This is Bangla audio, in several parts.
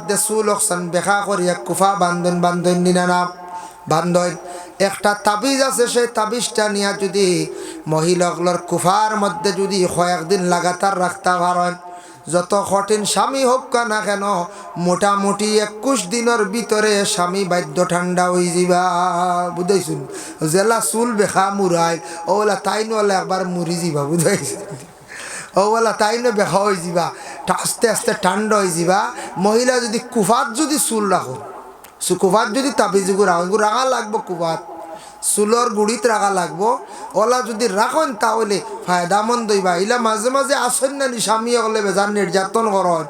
মধ্যে চুল অকসান বেখা করিয়া কুফা বান্ধন নিনা না বান্ধন একটা তাবিজ আছে, সেই তাবিজটা নিয়ে যদি মহিলাগুলোর কুফার মধ্যে যদি কয়েকদিন লাগাতার রাখতে পারেন, যত কঠিন স্বামী হোক না কেন মোটামুটি 21 দিনের ভিতরে স্বামী বাদ্য ঠান্ডা হয়ে যাবা। বুঝাইছুন, জেলা চুল বেখা মুরাই ওলা তাই নলে একবার মুড়ি যাবা। বুঝাইছেন, ওলা তাই নো বেখা হয়ে যাবা, আস্তে আস্তে ঠান্ডা হয়ে যাবা। মহিলা যদি কুফাত যদি চুল রাখো, কুফাত যদি তাবিজগুলো রাখো, রাখা লাগবো কুফাত, চুলর গুড়িত রাখা লাগবো। ওলা যদি রাখেন তাহলে ফায়দামন্দ হইবা। ইলা মাঝে মাঝে আসেন না স্বামী অগলে বেজার নির্যাতন করন,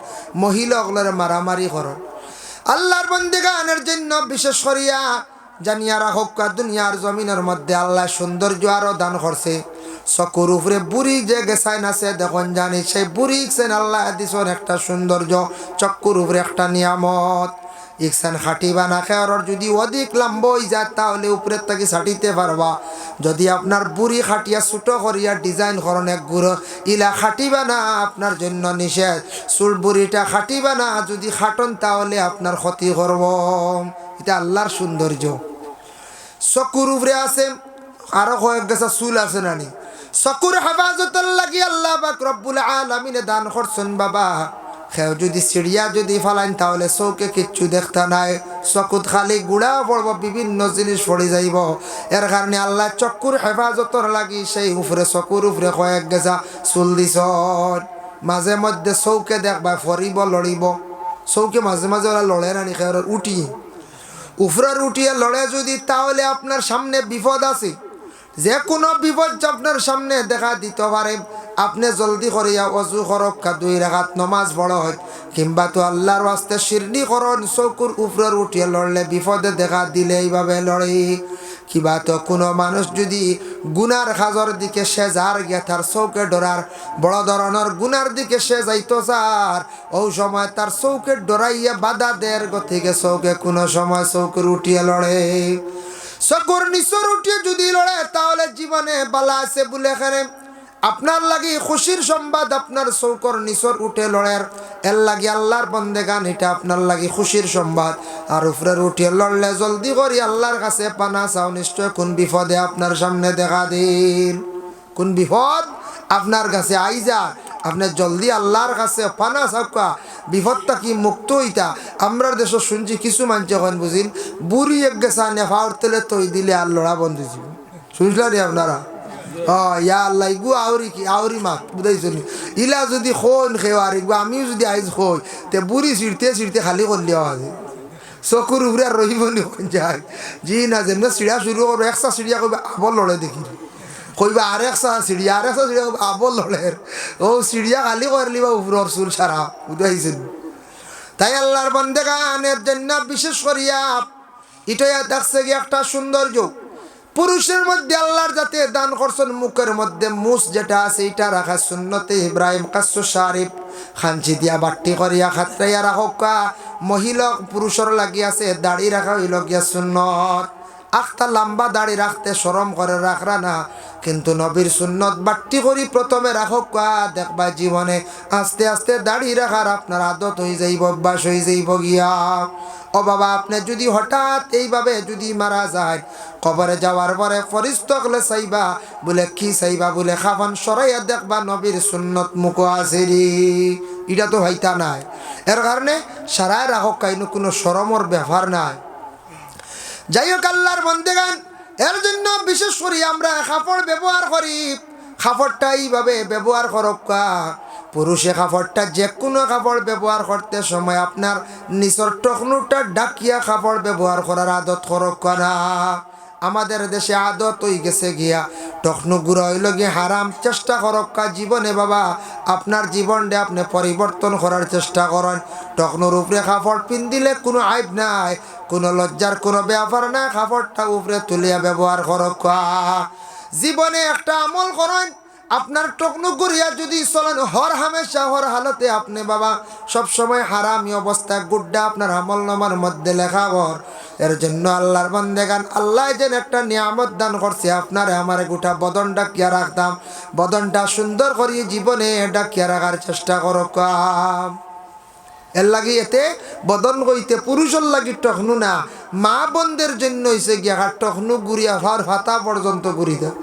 মহিলা অগলের মারামারি করন। আল্লাহর বন্দেগানের জন্য বিশেষ করিয়া জানিয়া রাখক, দুনিয়ার জমিনের মধ্যে আল্লাহ সৌন্দর্য আরো দান করছে। চকুর উপরে বুড়ি যে গেছাইন আছে দেখুন জানি, সেই বুড়ি সেন আল্লাহ দিছেন একটা সৌন্দর্য, চকুর উপরে একটা নিয়ামত। ইকসান খাটিবা না খেয়ার যদি অধিক লম্বা হয়ে যায় তাহলে উপরের থেকে ছাটিতে পারবা। যদি আপনার বুড়ি খাটিয়া ছোটো করিয়া ডিজাইন করেন এক গুঁড়ো, ইলা খাটিবা না, আপনার জন্য নিষেধ। চুল বুড়িটা খাটিবা না, যদি খাটন তাহলে আপনার ক্ষতি করব। এটা আল্লাহর সৌন্দর্য। চকুর উপরে আছে আরো কয়েক গেছে চুল আছে নানি, চকুর হেফাজতের লাগি আল্লাহ পাক রব্বুল আলামিনে দান করছেন বাবা। খেও যদি চিড়িয়া যদি ফালাইন তাহলে চৌকে কিচ্ছু দেখতে নাই, চকুত খালি গুড়া পড়ব, বিভিন্ন জিনিস পড়ে যাইব। এর কারণে আল্লাহ চকুর হেফাজতর লাগি সেই উপরে চকুর উপরে কয়েক গেছা চুল দিছ। মাঝে মধ্যে চৌকে দেখবা ফরিব লড়িব, চৌকে মাঝে মাঝে ওরা লড়ে নানি খেয়ে উঠি উপরের উঠিয়ে লড়ে যদি, তাহলে আপনার সামনে বিপদ আছে। যে কোনো বিপদ আপনার সামনে দেখা দিতে পারে। আপনি জলদি করিয়া অজু করক, 2 রাকাত নমাজ পড়ো হয়, কিংবা তো আল্লাহর ওয়াস্তে শিরনি করন। চৌকুর উপরের উঠিয়ে লড়লে বিপদে দেখা দিলে এইভাবে লড়ে। কিবা তো কোনো মানুষ যদি গুনার কাজর দিকে সে যার গিয়া তার চৌকে ডরার বড় ধরনের গুনার দিকে সে যাইতো চার, ওই সময় তার চৌকে ডরাইয়া বাধা দের গতিকে চৌকে কোনো সময় চৌকুর উঠিয়ে লড়ে। চকুর নিচর উঠিয়ে যদি লড়ে তাহলে জীবনে বালা আছে বলে এখানে আপনার লাগি খুশির সংবাদ। আপনার চৌকর নিচর উঠে লড়ের এর লাগি আল্লাহর বন্দেগান, এটা আপনার লাগি খুশির সংবাদ। আর উপরের উঠিয়ে লড়লে জলদি করি আল্লাহর কাছে পানা চাও, নিশ্চয় কোন বিপদে আপনার সামনে দেখা দিন, কোন বিপদ আপনার কাছে আইজা, আপনি জলদি আল্লাহর কাছে পানা চাওকা, বিপদটা কি মুক্ত হইতা। আমরা দেশ শুনছি কিছু মানুষ এখন বুঝিন বুড়ি এক গেছা নেফাওর তেলে তৈ দিলে আর লড়া বন্ধ ছিল, শুনলেন আপনারা? ইয়া আল্লাহ ইগু আউরি কি আউরি মাত বুঝাইছো নি, ইলা যদি খোন খেও আর ইগু আমিও যদি আইজ খই তে বুড়ি ছিঁড়তে খালি করলে আছে চকুর উপরে আর রহিব নি যায়। জি না যেমন চিড়িয়া শুরু করবো, একটা চিড়িয়া কইবা আবল লড়ে দেখি, কইবা আর একটা চিড়িয়া চিড়িয়া আবল লড়ে, ও চিড়িয়া খালি করলি বা উপরের চুল সারা বুঝাইছেন। তাই আল্লাহর বন্দেগানের জন্য বিশেষ করিয়া এটাই দেখছে কি একটা সৌন্দর্য। পুরুষের মধ্যে আল্লাহর যাতে দান করছেন মুখের মধ্যে মুস যেটা আছে এটা রাখা সুন্নতে ইব্রাহিম কাসু শারিফ খানচি দিয়া বাট্টি করিয়া খাতরাইয়া রাখা। মহিলা পুরুষের লাগি আছে দাড়ি রাখা হইল গিয়া সুন্নত। আখটা লম্বা দাড়ি রাখতে শরম করে রাখরা না, কিন্তু নবীর সুন্নত বাট্টি করি প্রথমে রাখক। দেখবা জীবনে আস্তে আস্তে দাড়ি রাখার আপনার আদত হয়ে যাইব, অভ্যাস হয়ে যাইব গিয়া। ও বাবা, আপনি যদি হঠাৎ এইভাবে যদি মারা যায়, কবরে যাওয়ার পরে ফরিস্ত হলে চাইবা বলে কি চাইবা বলে খাফান সরাইয়া দেখবা নবীর সুন্নত মুখ আছে রে, এটা তো হইতা নাই। এর কারণে সারায় রাখক, কাইনো কোনো শরমর ব্যাপার নাই। যাই হোক আল্লাহর বন্দেগান, এর জন্য বিশেষ করে আমরা কাপড় ব্যবহার করি। কাপড়টা এইভাবে ব্যবহার করক। পুরুষে কাপড়টা যে কোনো কাপড় ব্যবহার করতে সময় আপনার নিচর টকনুটা ডাকিয়া কাপড় ব্যবহার করার আদত করক না। আমাদের দেশে আদত হয়ে গেছে গিয়া টকনু গুঁড়ো হইল গিয়ে হারাম। চেষ্টা করক জীবনে বাবা আপনার জীবনটা আপনি পরিবর্তন করার চেষ্টা করেন। টকনুর উপরে কাপড় পিন দিলে কোনো আইব নাই, কোনো লজ্জার কোনো ব্যাপার নাই। কাপড়টা উপরে তুলিয়া ব্যবহার করক। জীবনে একটা আমল করেন, আপনার টকনু গড়িয়া যদি চলেন হর হামেশা হর হালতে আপনি বাবা সবসময় হারামি অবস্থায় গুড্ডা আপনার আমল নামার মধ্যে লেখা কর। এর জন্য আল্লাহর বান্দেগান আল্লাহ যেন একটা নিয়ামত দান করছে আপনারে আমার গোটা বদন ডাকিয়া রাখতাম, বদনটা সুন্দর করিয়ে জীবনে ডাকিয়া রাখার চেষ্টা করো। এর লাগি এতে বদন কইতে পুরুষের লাগি টখনু না, মা বোনদের জন্য হইছে গিয়া টখনু গুড়িয়া ভার ফাতা পর্যন্ত গুড়ি দেয়।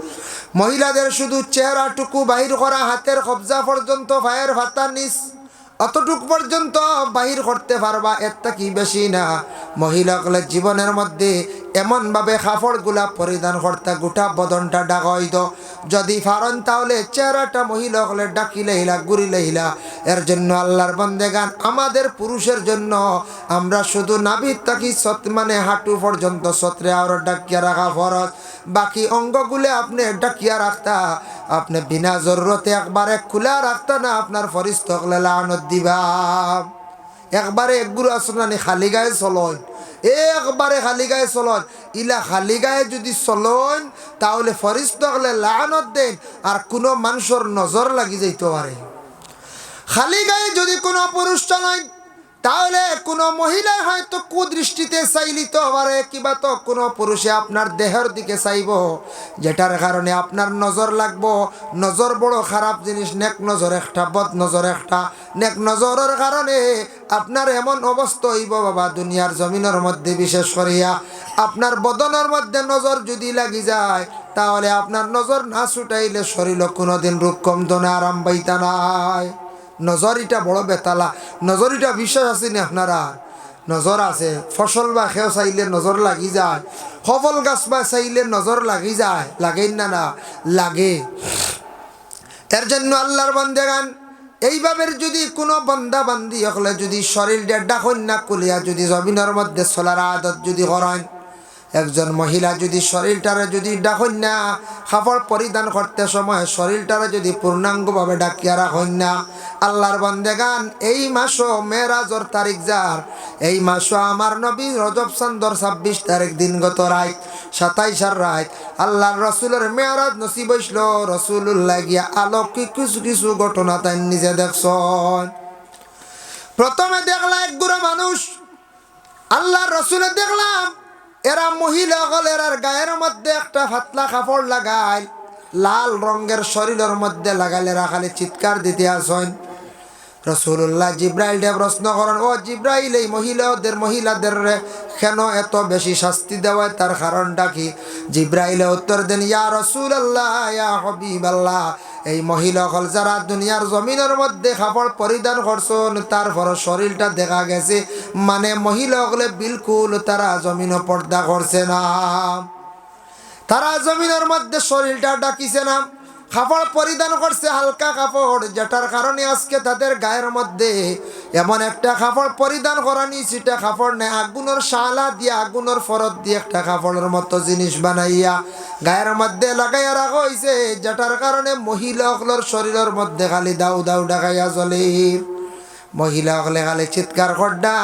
মহিলাদের শুধু চেহারাটুকু বাহির করা, হাতের কবজা পর্যন্ত, পায়ের ফাতা নিচ অতটুক পর্যন্ত বাহির করতে পারবা, এরটা কি বেশি না। মহিলাগুলো জীবনের মধ্যে এমনভাবে কাপড়গুলা পরিধান করতে গোটা বদনটা ঢাকা হইত। যদি পারেন তাহলে চেহারাটা মহিলাগুলো ডাকিলেইলা গুড়িলেইলা। এর জন্য আল্লাহর বান্দেগান, আমাদের পুরুষের জন্য আমরা শুধু নাভির থাকি মানে হাঁটু পর্যন্ত সত্রে আর ডাকিয়া রাখা ফরজ। বাকি অঙ্গগুলো আপনি ডাকিয়া রাখতা, আপনি বিনা জরুরতে একবারে খোলা রাখতা না, আপনার ফরিস্ত লানত দিবা। একবারে একগুলো আসনানি খালি গায়ে চলন, একবারে খালি গায়ে চলন, ইলা খালি গায়ে যদি চলন তাহলে ফরিস্ত লানত দেন, আর কোনো মানুষের নজর লাগি যাইতে পারে। খালি গায়ে যদি কোনো পুরুষ চলেন তাহলে কোনো মহিলা হয়তো কুদৃষ্টিতে চাইলিতে পারে, কিবা তো কোনো পুরুষে আপনার দেহের দিকে চাইব, যেটার কারণে আপনার নজর লাগবো। নজর বড় খারাপ জিনিস, নেক নজর একটা, বদ নজর একটা। নেক নজরের কারণে আপনার এমন অবস্থা হইব বাবা, দুনিয়ার জমিনের মধ্যে বিশেষ করিয়া আপনার বদনের মধ্যে নজর যদি লাগি যায়, তাহলে আপনার নজর না ছুটাইলে শরীর কোনোদিন রূপ কমতো না, আরাম পাইতা নাই। নজরিটা বড় বেতালা, নজরিটা বিশ্বাস আছে না আপনারা? নজর আছে। ফসল বা খেও চাইলে নজর লাগি যায়, সফল গাছ বা চাইলে নজর লাগি যায়, লাগেই না? না লাগে। এর জন্য আল্লাহর বান্দেগান, এইভাবে যদি কোনো বান্দা বান্দি হলে যদি শরীর ডেডা কন্যা কুলিয়া যদি জমিনের মধ্যে চলার আদত যদি করেন, একজন মহিলা যদি শরীরটারে যদি ডাকন না, কাপড় পরিধান করতে সময় শরীরটারে যদি পূর্ণাঙ্গভাবে ডাকিয়া রাখেন না, আল্লাহর বান্দেগান, এই মাসও মেরাজর তারিখ যার, এই মাসও আমার নবী রজব চন্দ্র 26 তারিখ দিনগত রাত 27 রাত আল্লাহর রসুলের মেরাজ নসিব হইল। রসুল্লাহ গিয়া আলৌকিক কিছু কিছু ঘটনা তাই নিজে দেখছেন। প্রথমে দেখলা এক গুড়া মানুষ, আল্লাহর রসুলের দেখলাম এরা মহিলা হলের আর গায়ের মধ্যে একটা ফাতলা কাপড় লাগায়, লাল রঙের শরীরের মধ্যে লাগালে খালি চিৎকার দিতে আসেন। রসুল্লাহ জিব্রাইল প্রশ্ন করেন, ও জিব্রাইল, এই মহিলাদের কেন এত বেশি শাস্তি দেওয়ায়, তার কারণটা কি? জিব্রাইলে উত্তর দেন, ইয়া রাসূলুল্লাহ, ইয়া হাবিবাল্লাহ, এই মহিলা হল যারা দুনিয়ার জমিনের মধ্যে কাপড় পরিধান করছেন, তারপর শরীরটা দেখা গেছে, মানে মহিলা হলে বিলকুল তারা জমিন পর্দা করছে না, তারা জমিনের মধ্যে শরীরটা ডাকিছে না, কাপড় পরিধান করছে হালকা কাপড়, যেটার কারণে আজকে তাদের গায়ের মধ্যে এমন একটা কাপড় পরিধান করানি, সেটা কাপড় নেই, আগুনের শালা দিয়ে, আগুনের ফরত দিয়ে একটা কাপড়ের মতো জিনিস বানাইয়া গায়ের মধ্যে লাগাইয়া রাখা হয়েছে, যেটার কারণে মহিলাগুলোর শরীরের মধ্যে খালি দাউ দাউ ডাকাইয়া চলে। মহিলা হলে খালি চিৎকার করডা।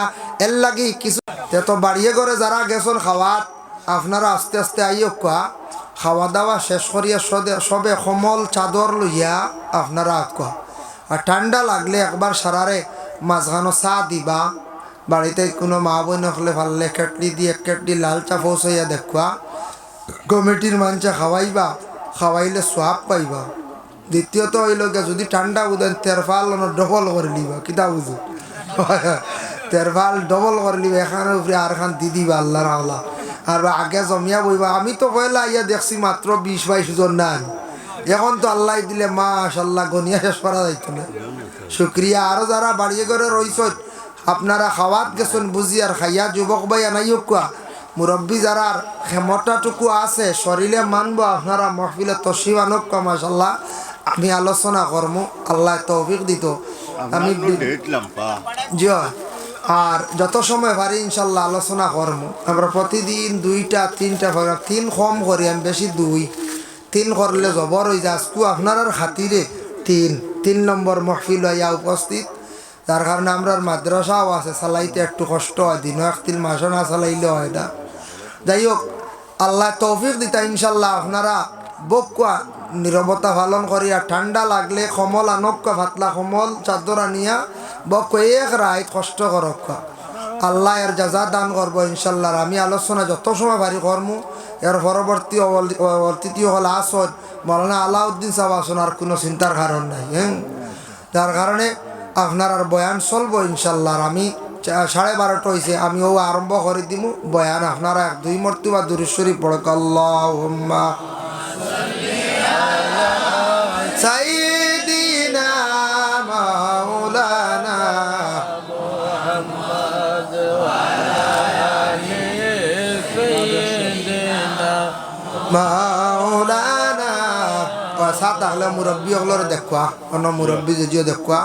এর লাগি কিছু তো বাড়িয়ে করে যারা গেছেন খাওয়াত, আপনারা আস্তে আস্তে আইও খাওয়া দাওয়া শেষ করিয়া সবে কমল চাদর লইয়া আপনারা আঁকা, আর ঠান্ডা লাগলে একবার সারারে মাঝখানো চা দিবা। বাড়িতে কোনো মা বোন হলে ভাললে কেটলি দিয়ে এক কেটলি লাল চা পৌঁছাইয়া দেখবা, কমিটির মানুষে খাওয়াইবা, খাওয়াইলে সোয়াব পাইবা। দ্বিতীয়ত হইল যদি ঠান্ডা বুঝেন তেরফাল ডবল করে লিবা, কিতা বুঝো তেরফাল ডবল করে লিবা, এখানের উপরে আর খান দি দিবা আল্লাহর আল্লাহ, আর আগে জমিয়া বইবা। আমি তো পয়লা ইয়া দেখছি মাত্র 20-22 জন না, এখন তো আল্লাহ দিলে মাশাল্লাহ গনিয়া শেষ করা যাইত না। শুক্রিয়া। আরও যারা বাড়িয়ে ঘরে রইছেন, আপনারা খাওয়াত গেছেন বুঝি, আর খাইয়া যুবক ভাই আনাই কোয়া মুরব্বী যারা ক্ষমতাটুকু আছে শরীরে মানবো, আপনারা মহফিলে তসিব আনক মাশাল্লাহ। আমি আলোচনা করবো, আল্লাহ তৌফিক দিত। আমি জি, আর যত সময় পারি ইনশাল্লাহ আলোচনা করবো। আমরা প্রতিদিন 2-3টা প্রোগ্রাম, 3 কম করি, আমি বেশি 2-3 করলে জবর হয়ে যায়। আজকু আপনার খাতিরে 3 নম্বর মহফিল হইয়া উপস্থিত, যার কারণে আমরা মাদ্রাসাও আছে, চালাইতে একটু কষ্ট হয়, দিন 1-3 মাসও না চালাইলে হয় না। যাই হোক, আল্লাহ তৌফিক দিতা ইনশাল্লাহ। আপনারা বকুয়া নীরবতা পালন করিয়া, ঠান্ডা লাগলে কমল আনক্কা, ফাতলা কমল চাদর আনিয়া বক এক রাত কষ্ট করক, আল্লাহ এর জাজা দান করবো ইনশাল্লাহ। আমি আলোচনা যত সময় পারি করমু। এর পরবর্তী অতিথি হল আসন মৌলানা আলাউদ্দিন সাহেব আসন, আর কোনো চিন্তার কারণ নাই। যার কারণে আপনার আর বয়ান চলবো ইনশাল্লাহ। আর আমি 12:30 হয়েছে, আমিও আরম্ভ করে দিব বয়ান। আপনারা 1-2 মর্তবা দুরূদ শরীফ পড়ক। আল্লাহুম্মা সাইয়্যিদিনা মাওলানা মুহাম্মদ ওয়া আলা আলি সাইয়্যিদিনা মাওলানা। সাত তাহলে মুরব্বী হলরে দেখুয়া, অন্য মুরব্বী যদিও দেখুয়া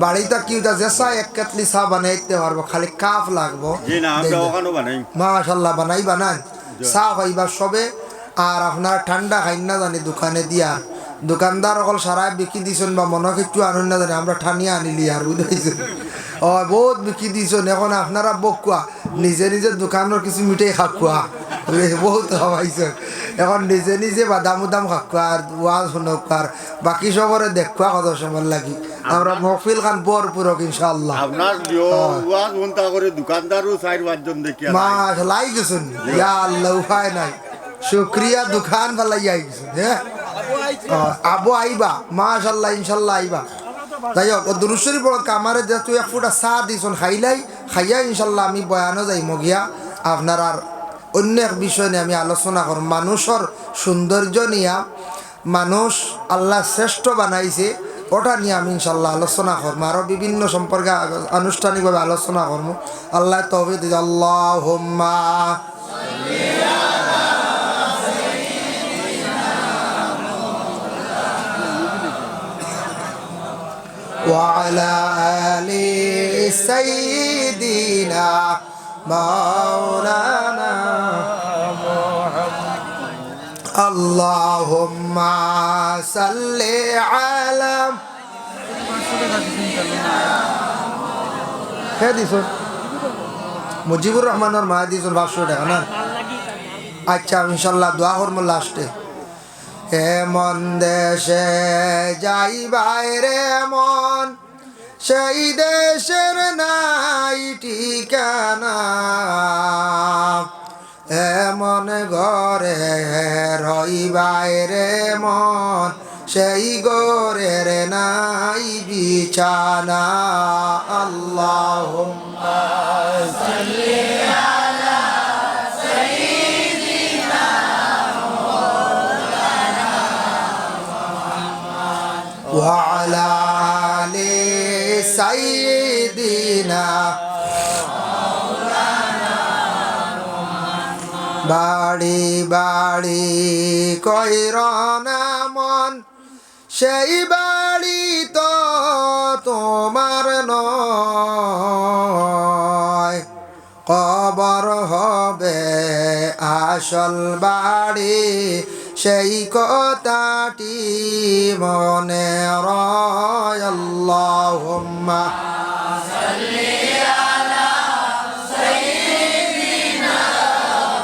বাড়িতে কি জেসা 1 কেটলি চা বানাইতে পারবো, খালি কাপ লাগবো। মাশাল্লাহ বানাই চা খাইবা সবে। আর আপনার ঠান্ডা খাই না জানি দোকানে দিয়া, দোকানদার অকল সারাই বিকি দিছেন বা মনে কিছু আনুন না জানি, আমরা ঠানিয়ে আনিলি আর বুঝাইছেন। ও বহুত বিকি দিছেন, এখন আপনারা বকুয়া নিজে নিজে দোকানের কিছু মিঠাই খাকুয়া বহুত খাওয়াইছেন। এখন নিজে নিজে বাদাম উদাম খাকুয়া আর ওয়াজ শুনক আর বাকি সবরে দেখুয়া কত সময় লাগি। আমরা মহফিল খান ভরপুরক ইনশাআল্লাহ। লাই গেছেন ইয়া আল্লাহ, উপায় নাই, শুক্রিয়া দোকান ভালাই আই গেছেন। হ্যাঁ আবু আইবা মাশাল্লাহ ইনশাল্লাহ আইবা। যাই হোক দুরূদ শরীফ পড়ক। আমারে যেহেতু 1 ফুটা চা দিছেন খাইয়া ইনশাল্লাহ আমি বয়ানও যাই মগিয়া। আপনার আর অন্য এক বিষয় নিয়ে আমি আলোচনা করব। মানুষের সৌন্দর্য নিয়ে, মানুষ আল্লাহ শ্রেষ্ঠ বানাইছে ওটা নিয়ে আমি ইনশাল্লাহ আলোচনা করবো। আরও বিভিন্ন সম্পর্কে আনুষ্ঠানিকভাবে আলোচনা করবো। আল্লাহ তৌফিক দিন। আল্লাহুম্মা ওয়া আলা আলি সাইয়্যিদিনা মাওলানা আল্লাহুম্মা সাল্লি আলা হে দিছুন মুজিবুর রহমানের মা দিছুন 500 টাকা না। আচ্ছা ইনশাল্লাহ দোয়া করবো লাস্টে। এমন দেশে যাই বাইরে মন, সেই দেশের নাই ঠিকানা, এমন ঘরে রই বাইরে মন, সেই ঘরের নাই বিছানা। আল্লাহুম্মা সাল্লি আলা সাইয়্যিদিনা মাওলানা মুহাম্মদ ওয়া আলা আলি সাইয়্যিদিনা মাওলানা মুহাম্মদ। বাড়ি বাড়ি কইর না মন, সেই বাড়ি তো তোমার নয়, কবর হবে আসল বাড়ি, সেই কথাটি মনে রয়। আল্লাহুম্মা সাল্লি আলা সাইয়্যিদিনা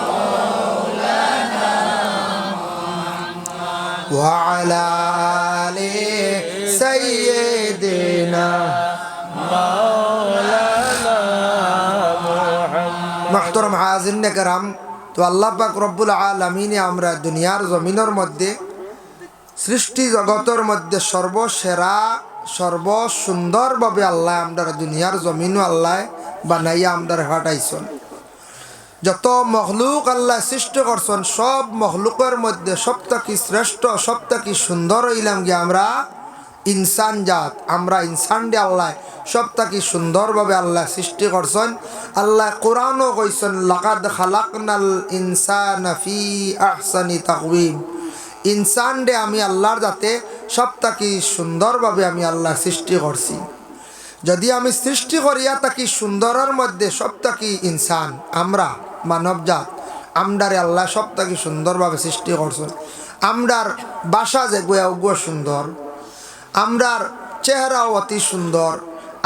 মাওলানা মুহাম্মদ ওয়া আলা আলি সাইয়্যিদিনা মাওলানা মুহাম্মদ। মুহতারাম হাজিরিন کرام, তো আল্লাহ পাক রব্বুল আলামিন আমরা দুনিয়ার জমিনের মধ্যে সৃষ্টি জগতের মধ্যে সর্বসেরা সর্বসুন্দরভাবে আল্লাহ আমরা দুনিয়ার জমিনও আল্লাহ বানাইয়া আমরা হাঁটাইছেন। যত মখলুক আল্লাহ সৃষ্টি করছেন, সব মখলুকের মধ্যে সবথেকে শ্রেষ্ঠ সবথেকে সুন্দর হইলাম কি আমরা ইনসান জাত। আমরা ইনসান দিয়ে আল্লাহ সবথেকে সুন্দরভাবে আল্লাহ সৃষ্টি করছেন। আল্লাহ কোরআনও কইছেন লাকাদ খালাকনাল ইনসানা ফি আহসানি তাকওয়িম। ইনসান দে আমি আল্লাহর যাতে সবথেকে সুন্দরভাবে আমি আল্লাহ সৃষ্টি করছি। যদি আমি সৃষ্টি করিয়া থাকি সুন্দরের মধ্যে সবথেকে ইনসান আমরা মানবজাত, আমরারে আল্লাহ সবথেকে সুন্দরভাবে সৃষ্টি করছেন। আমরার বাসা যে গুয়া সুন্দর, আমরার চেহারাও অতি সুন্দর,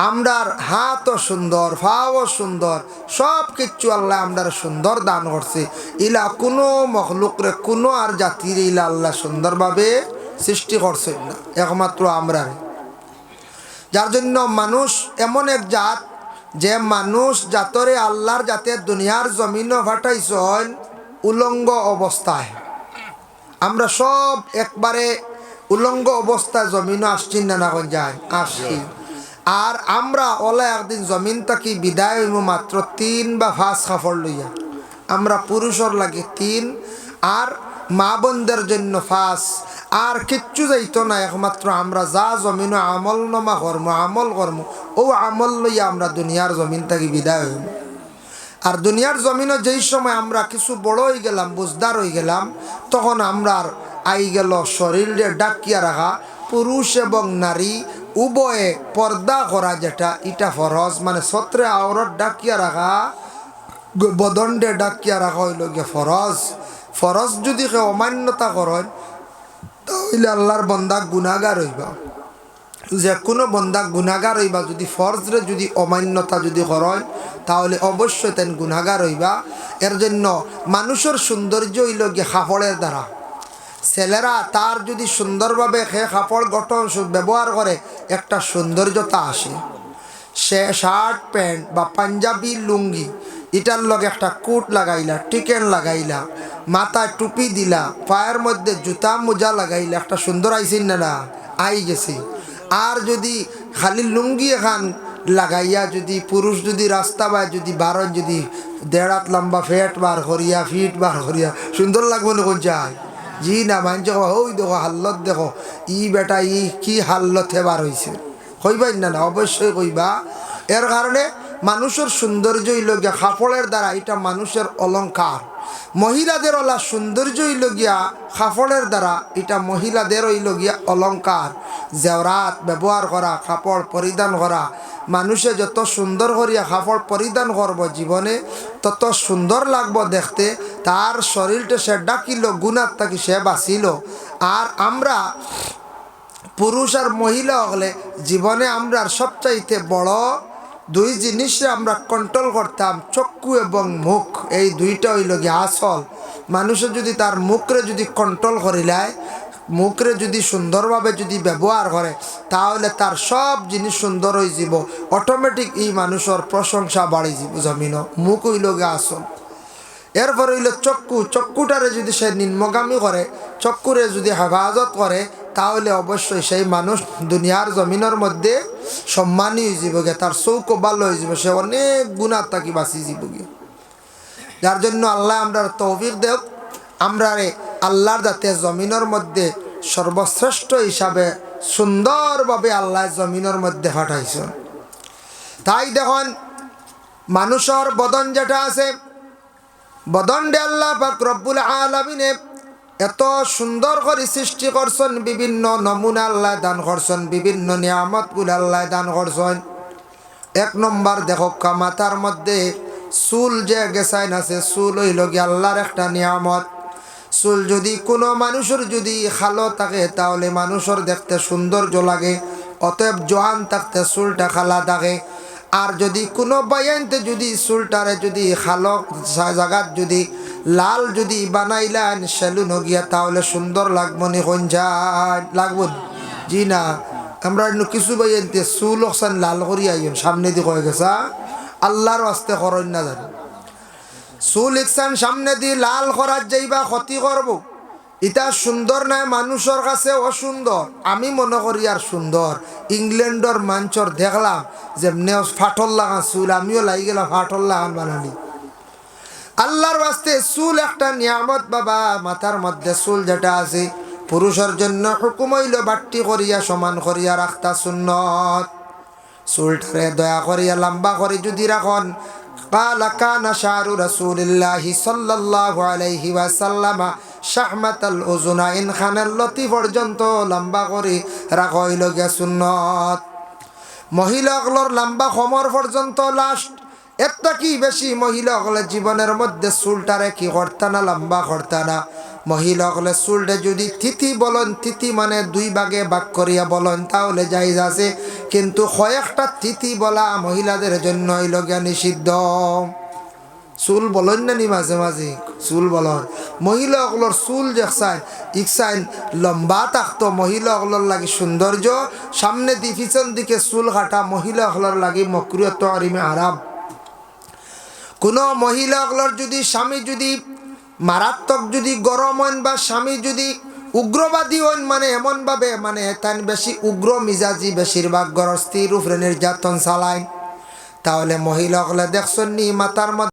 আমরার হাতও সুন্দর, পাও সুন্দর, সব কিছু আল্লাহ আমরার সুন্দর দান করছে। ইলা কোনো মখলুকরে কোনো আর জাতির ইলা আল্লাহ সুন্দরভাবে সৃষ্টি করছেন না, একমাত্র আমরার। যার জন্য মানুষ এমন এক জাত, যে মানুষ জাতরে আল্লাহর জাতে দুনিয়ার জমিনও ফাটাইছেন উলঙ্গ অবস্থায়। আমরা সব একবারে উলঙ্গ অবস্থায় জমিনও আসছি না, না যায় আসছি। আর আমরা ওলা একদিন জমিন থাকি বিদায় হইব মাত্র 3 বা 5 কাপড় লইয়া। আমরা পুরুষর লাগে 3 আর মা বোনদের জন্য 5, আর কিচ্ছু যাইতো না। একমাত্র আমরা যা জমিন আমল নামা আমল কর্ম ও আমল লইয়া আমরা দুনিয়ার জমিন থাকি বিদায় হইব। আর দুনিয়ার জমিনে যেই সময় আমরা কিছু বড় হয়ে গেলাম, বুঝদার হয়ে গেলাম, তখন আমরা আই গেল শরীরে ডাকিয়া রাখা। পুরুষ এবং নারী উভয়ে পর্দা করা, যেটা এটা ফরজ, মানে ছত্রে আওরত ডাকিয়া রাখা, বদণ্ডে ডাকিয়া রাখা হইল গিয়ে ফরজ। ফরজ যদি কেউ অমান্যতা করেন তাহলে আল্লাহর বন্দা গুনাহগার হইবা। যে কোনো বন্দা গুনাহগার হইবা যদি ফরজরে যদি অমান্যতা যদি করেন, তাহলে অবশ্যই তেন গুনাহগার হইবা। এর জন্য মানুষের সৌন্দর্য হইল গিয়ে কাপড়ের দ্বারা। ছেলেরা তার যদি সুন্দরভাবে কাপড় গঠন ব্যবহার করে, একটা সৌন্দর্যতা আসে। সে শার্ট প্যান্ট বা পাঞ্জাবি লুঙ্গি এটার লগে একটা কোট লাগাইলা, টিকেন লাগাইলা, মাথায় টুপি দিলা, পায়ের মধ্যে জুতা মোজা লাগাইলা, একটা সুন্দর আইসিন না আই গেছে। আর যদি খালি লুঙ্গি এখান লাগাইয়া যদি পুরুষ যদি রাস্তা বায় যদি বারণ যদি 1.5 হাত লম্বা ফিট বার করিয়া সুন্দর লাগবে না কোন যায়? জি না, মানছে ওই দেখো হাল্লত, দেখো ই বেটা ই কি হাল্লত হেবার হয়েছে, কইবাই না? অবশ্যই কইবা। এর কারণে মানুষের সৌন্দর্য হইল গিয়া কাপড়ের দ্বারা, এটা মানুষের অলংকার। মহিলাদের ওলা সৌন্দর্য হইল গিয়া কাপড়ের দ্বারা, এটা মহিলাদের হইল গিয়া অলংকার। জেওরাত ব্যবহার করা, কাপড় পরিধান করা, মানুষে যত সুন্দর করিয়া কাপড় পরিধান করব জীবনে তত সুন্দর লাগবো দেখতে। তার শরীরটা সে ডাকিল, গুণার থাকি সে বাঁচিল। আর আমরা পুরুষ আর মহিলা হলে জীবনে আমরা সবচাইতে বড় 2 জিনিসে আমরা কন্ট্রোল করতাম, চক্ষু এবং মুখ। এই 2টা হইল গিয়ে আসল। মানুষের যদি তার মুখরে যদি কন্ট্রোল করিলায়, মুখরে যদি সুন্দরভাবে যদি ব্যবহার করে, তাহলে তার সব জিনিস সুন্দর হয়ে যাব। অটোমেটিক এই মানুষের প্রশংসা বাড়ি যাব জমিন। মুখ হইল গিয়ে আসল। এরপর হইল চক্ষু। চক্ষুটারে যদি সে নিম্নগামী করে, চক্ষুরে যদি হেফাজত করে, তাহলে অবশ্যই সেই মানুষ দুনিয়ার জমিনের মধ্যে সম্মানী হয়ে যাবগে, তার চৌকো ভালো হয়ে যাব, সে অনেক গুণার তাকে বাঁচি যাবগে। যার জন্য আল্লাহ আমরা তৌফিক দেব, আমরা আল্লাহর যাতে জমিনের মধ্যে সর্বশ্রেষ্ঠ হিসাবে সুন্দরভাবে আল্লাহ জমিনের মধ্যে পাঠাইছেন। তাই দেখুন মানুষের বদন যেটা আছে, বদনডে আল্লাহ পাক রব্বুল আলামিনে এত সুন্দর করে সৃষ্টি করছেন, বিভিন্ন নমুনা আল্লাহ দান করছেন, বিভিন্ন নিয়ামতগুলো আল্লাহ দান করছেন। 1 নম্বর দেখো, মাথার মধ্যে চুল যে গেছাইন আছে, চুল হইল গিয়ে আল্লাহর একটা নিয়ামত। চুল যদি কোনো মানুষের যদি খালো থাকে, তাহলে মানুষের দেখতে সৌন্দর্য লাগে। অতএব জোয়ান থাকতে চুলটা খালা থাকে। আর যদি কোনো বাইনতে যদি চুলটারে যদি খালো জায়গাত যদি লাল যদি বানাইলেন সেলুন গিয়া, তাহলে সুন্দর লাগবো নি? কোন যায় লাগবো? জি না, আমরা কিছু বাইনতে চুল ওখান লাল করি আইন সামনে দিয়ে হয়ে গেছা, আল্লাহর আস্তে করন না জানি। চুল ইকসান সামনে দিয়ে লাল করার যাইবা ক্ষতি করব, এটা সুন্দর নয়, মানুষের কাছে অসুন্দর। আমি মনে করি আর সুন্দর। ইংল্যান্ডর মাঞ্চর দেখলাম যেমনি ফাটল লাগান চুল, আমিও লাগি গেলাম ফাটল লাগান বানানি। আল্লাহর বাস্তে চুল একটা নিয়ামত বাবা। মাথার মধ্যে চুল যেটা আছে, পুরুষের জন্য হুকুম হইল বাট্টি করিয়া সমান করিয়া রাখতা সুন্নত। চুলটারে দয়া করিয়া লম্বা করে যদি রাখন। কালা কানা শাহরু রাসূলিল্লাহি সাল্লাল্লাহু আলাইহি ওয়াসাল্লাম শাহমাতাল উযুনাইন খানাল লতি পর্যন্ত লম্বা করে রাখা হইল গিয়া সুন্নত। মহিলাগুলোর লম্বা কোমর পর্যন্ত লাস্ট। একটা কি বেশি মহিলাগুলোর জীবনের মধ্যে চুলটারে কি করতা না, লম্বা করতা না। মহিলাগুলোর চুলটা যদি তিথি বলেন, তিথি মানে 2 ভাগে ভাগ করিয়া বলেন, তাহলে জায়েজ আছে। কিন্তু কয়েকটা তিথি বলা মহিলাদের জন্য হইল গিয়া নিষিদ্ধ। চুল বলেন না নি মাঝে মাঝে চুল বলন। মহিলাগুলোর চুল দেখছেন ইকসাইন লম্বা থাকতো, মহিলাগুলোর লাগে সৌন্দর্য। সামনে দিয়ে পিছন দিকে চুল কাটা মহিলাগুলোর লাগে মকরুহ তাহরিমে হারাম। কোনো মহিলাগুলোর যদি স্বামী যদি মারাত্মক যদি গরম হন বা স্বামী যদি উগ্রবাদী হইন মানে এমনভাবে মানে তাই বেশি উগ্র মিজাজি বেশিরভাগ গরস্তির উপরে নির্যাতন চালায়। তাহলে মহিলা হলে দেখছেন নি মাথার মধ্যে